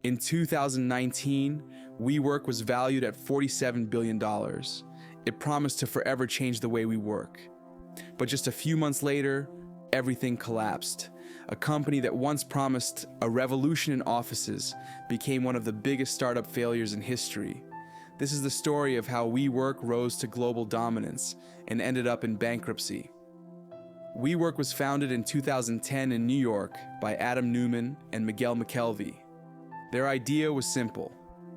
In 2019, WeWork was valued at $47 billion. It promised to forever change the way we work. But just a few months later, everything collapsed. A company that once promised a revolution in offices became one of the biggest startup failures in history. This is the story of how WeWork rose to global dominance and ended up in bankruptcy. WeWork was founded in 2010 in New York by Adam Neumann and Miguel McKelvey. Their idea was simple: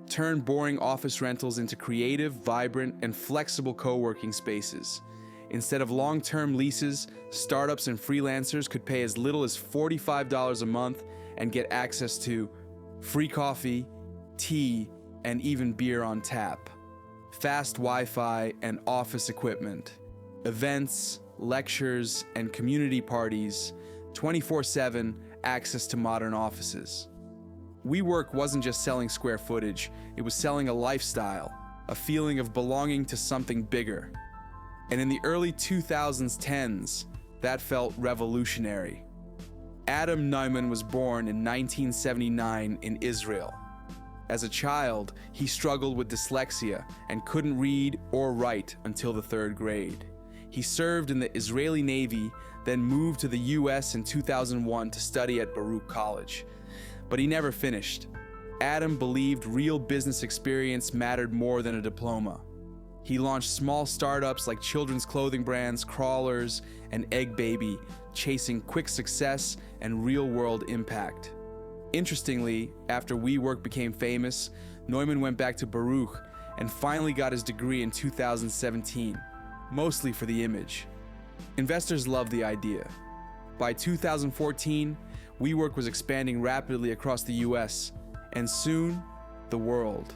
turn boring office rentals into creative, vibrant, and flexible co-working spaces. Instead of long-term leases, startups and freelancers could pay as little as $45 a month and get access to free coffee, tea, and even beer on tap, fast Wi-Fi and office equipment, events, lectures, and community parties, 24/7 access to modern offices. WeWork wasn't just selling square footage, it was selling a lifestyle, a feeling of belonging to something bigger. And in the early 2010s, that felt revolutionary. Adam Neumann was born in 1979 in Israel. As a child, he struggled with dyslexia and couldn't read or write until the 3rd grade. He served in the Israeli Navy, then moved to the US in 2001 to study at Baruch College. But he never finished. Adam believed real business experience mattered more than a diploma. He launched small startups like children's clothing brands, Crawlers, and Egg Baby, chasing quick success and real-world impact. Interestingly, after WeWork became famous, Neumann went back to Baruch and finally got his degree in 2017, mostly for the image. Investors loved the idea. By 2014, WeWork was expanding rapidly across the US, and soon, the world.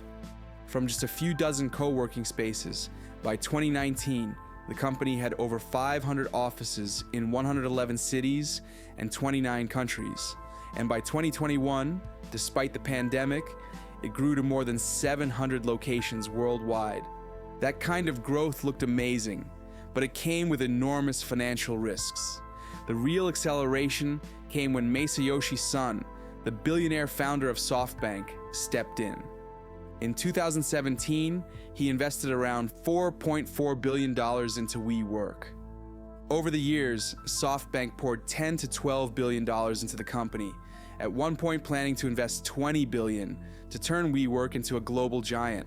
From just a few dozen co-working spaces, by 2019, the company had over 500 offices in 111 cities and 29 countries. And by 2021, despite the pandemic, it grew to more than 700 locations worldwide. That kind of growth looked amazing, but it came with enormous financial risks. The real acceleration came when Masayoshi Son, the billionaire founder of SoftBank, stepped in. In 2017, he invested around $4.4 billion into WeWork. Over the years, SoftBank poured $10 to $12 billion into the company, at one point planning to invest $20 billion to turn WeWork into a global giant.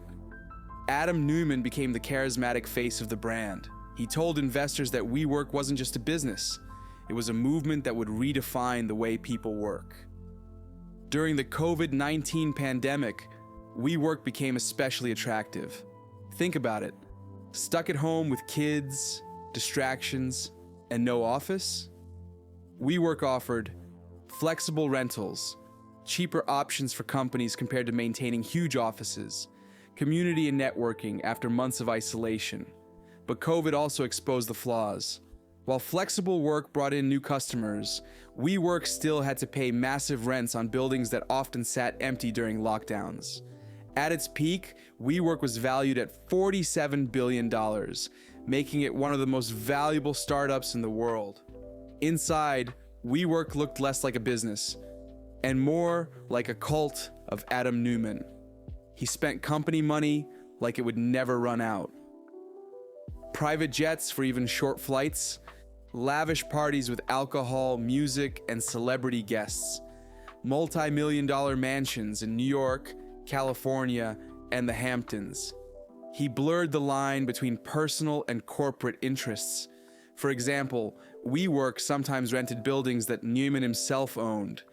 Adam Neumann became the charismatic face of the brand. He told investors that WeWork wasn't just a business. It was a movement that would redefine the way people work. During the COVID-19 pandemic, WeWork became especially attractive. Think about it. Stuck at home with kids, distractions, and no office? WeWork offered flexible rentals, cheaper options for companies compared to maintaining huge offices, community and networking after months of isolation. But COVID also exposed the flaws. While flexible work brought in new customers, WeWork still had to pay massive rents on buildings that often sat empty during lockdowns. At its peak, WeWork was valued at $47 billion, making it one of the most valuable startups in the world. Inside, WeWork looked less like a business and more like a cult of Adam Neumann. He spent company money like it would never run out. Private jets for even short flights, lavish parties with alcohol, music, and celebrity guests, multi-million-dollar mansions in New York, California, and the Hamptons. He blurred the line between personal and corporate interests. For example, WeWork sometimes rented buildings that Neumann himself owned,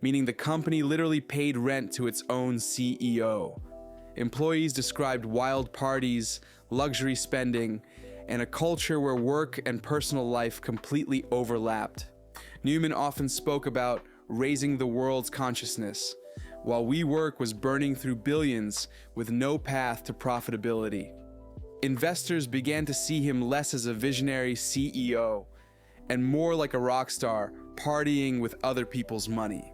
meaning the company literally paid rent to its own CEO. Employees described wild parties, luxury spending, and a culture where work and personal life completely overlapped. Neumann often spoke about raising the world's consciousness, while WeWork was burning through billions with no path to profitability. Investors began to see him less as a visionary CEO and more like a rock star partying with other people's money.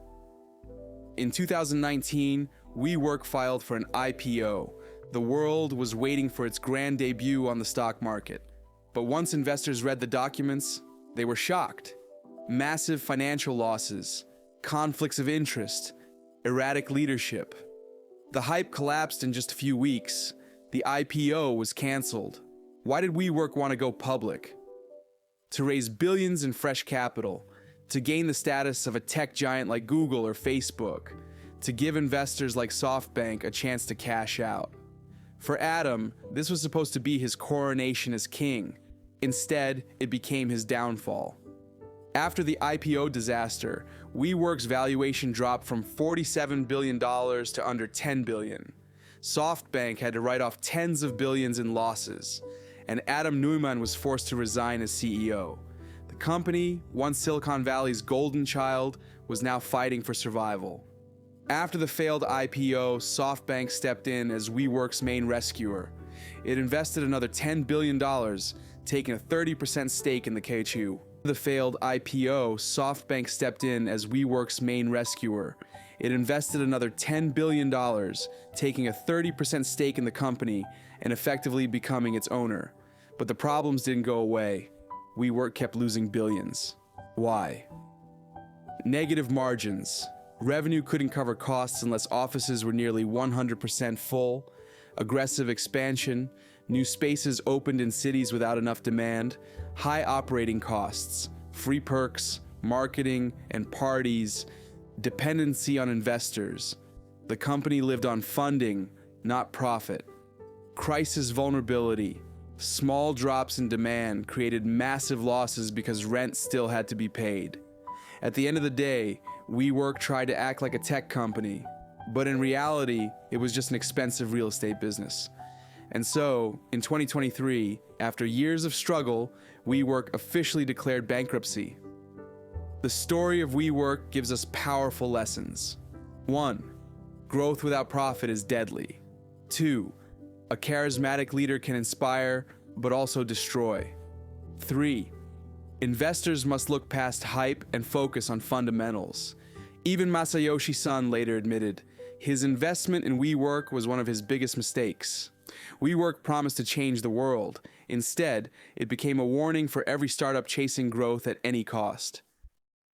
In 2019, WeWork filed for an IPO. The world was waiting for its grand debut on the stock market. But once investors read the documents, they were shocked. Massive financial losses, conflicts of interest, erratic leadership. The hype collapsed in just a few weeks. The IPO was canceled. Why did WeWork want to go public? To raise billions in fresh capital, to gain the status of a tech giant like Google or Facebook, to give investors like SoftBank a chance to cash out. For Adam, this was supposed to be his coronation as king. Instead, it became his downfall. After the IPO disaster, WeWork's valuation dropped from $47 billion to under $10 billion. SoftBank had to write off tens of billions in losses, and Adam Neumann was forced to resign as CEO. The company, once Silicon Valley's golden child, was now fighting for survival. After the failed IPO, SoftBank stepped in as WeWork's main rescuer. It invested another $10 billion, taking a 30% stake in the K2. The failed IPO, SoftBank stepped in as WeWork's main rescuer. It invested another $10 billion, taking a 30% stake in the company and effectively becoming its owner. But the problems didn't go away. WeWork kept losing billions. Why? Negative margins. Revenue couldn't cover costs unless offices were nearly 100% full. Aggressive expansion. New spaces opened in cities without enough demand. High operating costs. Free perks, marketing, and parties. Dependency on investors. The company lived on funding, not profit. Crisis vulnerability. Small drops in demand created massive losses because rent still had to be paid. At the end of the day, WeWork tried to act like a tech company, but in reality, it was just an expensive real estate business. And so, in 2023, after years of struggle, WeWork officially declared bankruptcy. The story of WeWork gives us powerful lessons. 1. Growth without profit is deadly. 2. A charismatic leader can inspire, but also destroy. 3. Investors must look past hype and focus on fundamentals. Even Masayoshi Son later admitted, his investment in WeWork was one of his biggest mistakes. WeWork promised to change the world. Instead, it became a warning for every startup chasing growth at any cost.